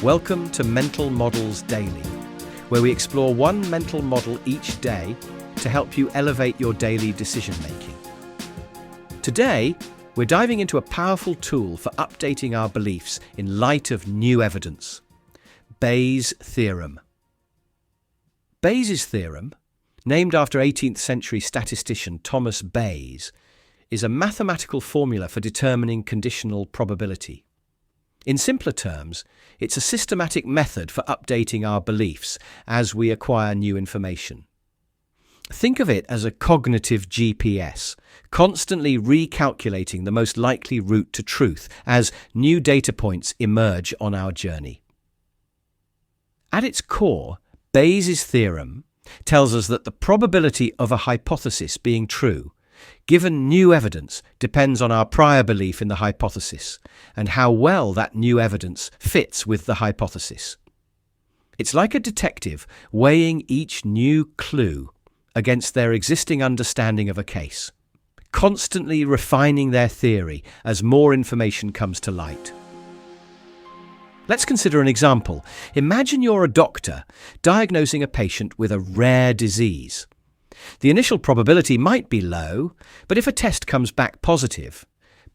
Welcome to Mental Models Daily, where we explore one mental model each day to help you elevate your daily decision-making. Today, we're diving into a powerful tool for updating our beliefs in light of new evidence: Bayes' Theorem. Bayes' theorem, named after 18th century statistician Thomas Bayes, is a mathematical formula for determining conditional probability. In simpler terms, it's a systematic method for updating our beliefs as we acquire new information. Think of it as a cognitive GPS, constantly recalculating the most likely route to truth as new data points emerge on our journey. At its core, Bayes' theorem tells us that the probability of a hypothesis being true, given new evidence, depends on our prior belief in the hypothesis and how well that new evidence fits with the hypothesis. It's like a detective weighing each new clue against their existing understanding of a case, constantly refining their theory as more information comes to light. Let's consider an example. Imagine you're a doctor diagnosing a patient with a rare disease. The initial probability might be low, but if a test comes back positive,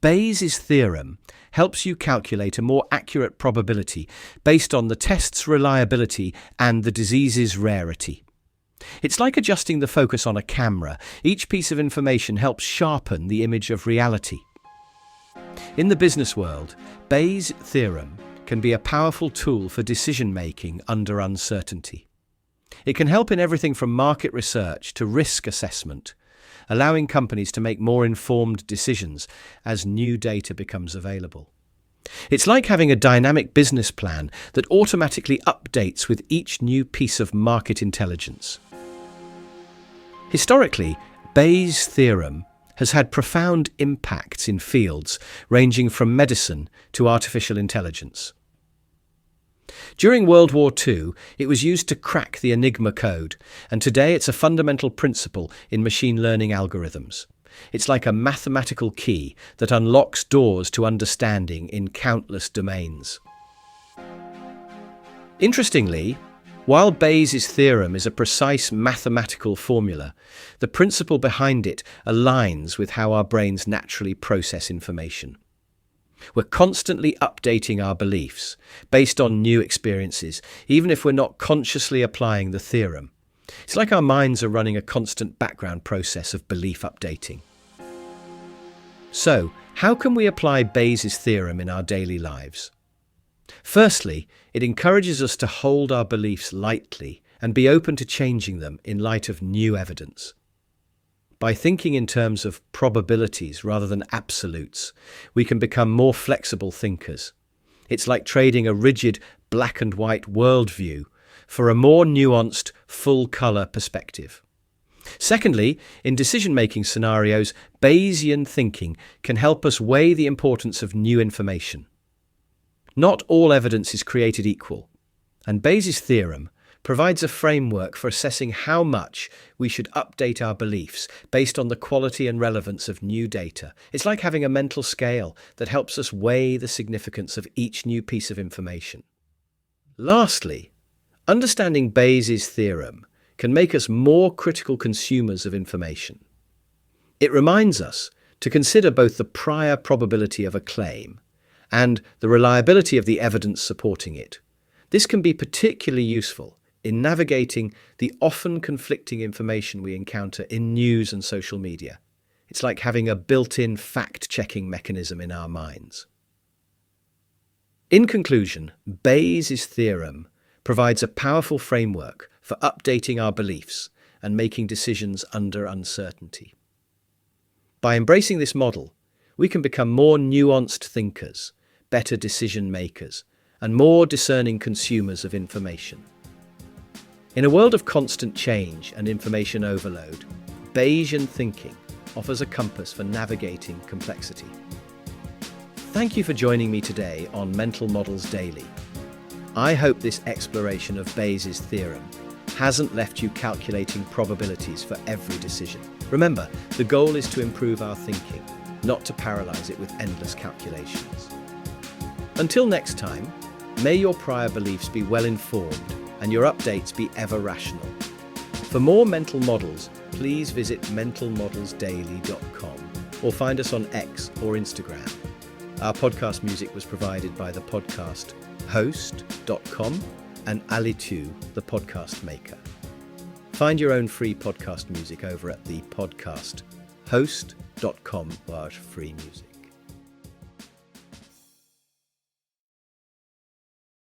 Bayes' theorem helps you calculate a more accurate probability based on the test's reliability and the disease's rarity. It's like adjusting the focus on a camera. Each piece of information helps sharpen the image of reality. In the business world, Bayes' theorem can be a powerful tool for decision-making under uncertainty. It can help in everything from market research to risk assessment, allowing companies to make more informed decisions as new data becomes available. It's like having a dynamic business plan that automatically updates with each new piece of market intelligence. Historically, Bayes' theorem has had profound impacts in fields ranging from medicine to artificial intelligence. During World War II, it was used to crack the Enigma code, and today it's a fundamental principle in machine learning algorithms. It's like a mathematical key that unlocks doors to understanding in countless domains. Interestingly, while Bayes' theorem is a precise mathematical formula, the principle behind it aligns with how our brains naturally process information. We're constantly updating our beliefs based on new experiences, even if we're not consciously applying the theorem. It's like our minds are running a constant background process of belief updating. So, how can we apply Bayes' theorem in our daily lives? Firstly, it encourages us to hold our beliefs lightly and be open to changing them in light of new evidence. By thinking in terms of probabilities rather than absolutes, we can become more flexible thinkers. It's like trading a rigid black and white worldview for a more nuanced, full-color perspective. Secondly, in decision-making scenarios, Bayesian thinking can help us weigh the importance of new information. Not all evidence is created equal, and Bayes' theorem provides a framework for assessing how much we should update our beliefs based on the quality and relevance of new data. It's like having a mental scale that helps us weigh the significance of each new piece of information. Lastly, understanding Bayes' theorem can make us more critical consumers of information. It reminds us to consider both the prior probability of a claim and the reliability of the evidence supporting it. This can be particularly useful in navigating the often conflicting information we encounter in news and social media. It's like having a built-in fact-checking mechanism in our minds. In conclusion, Bayes' theorem provides a powerful framework for updating our beliefs and making decisions under uncertainty. By embracing this model, we can become more nuanced thinkers, better decision makers, and more discerning consumers of information. In a world of constant change and information overload, Bayesian thinking offers a compass for navigating complexity. Thank you for joining me today on Mental Models Daily. I hope this exploration of Bayes' theorem hasn't left you calculating probabilities for every decision. Remember, the goal is to improve our thinking, not to paralyze it with endless calculations. Until next time, May your prior beliefs be well informed and your updates be ever rational. For more mental models, please visit mentalmodelsdaily.com or find us on X or Instagram. Our podcast music was provided by the Podcast Host.com and Alitu, the podcast maker. Find your own free podcast music over at the Podcast Host.com/free music.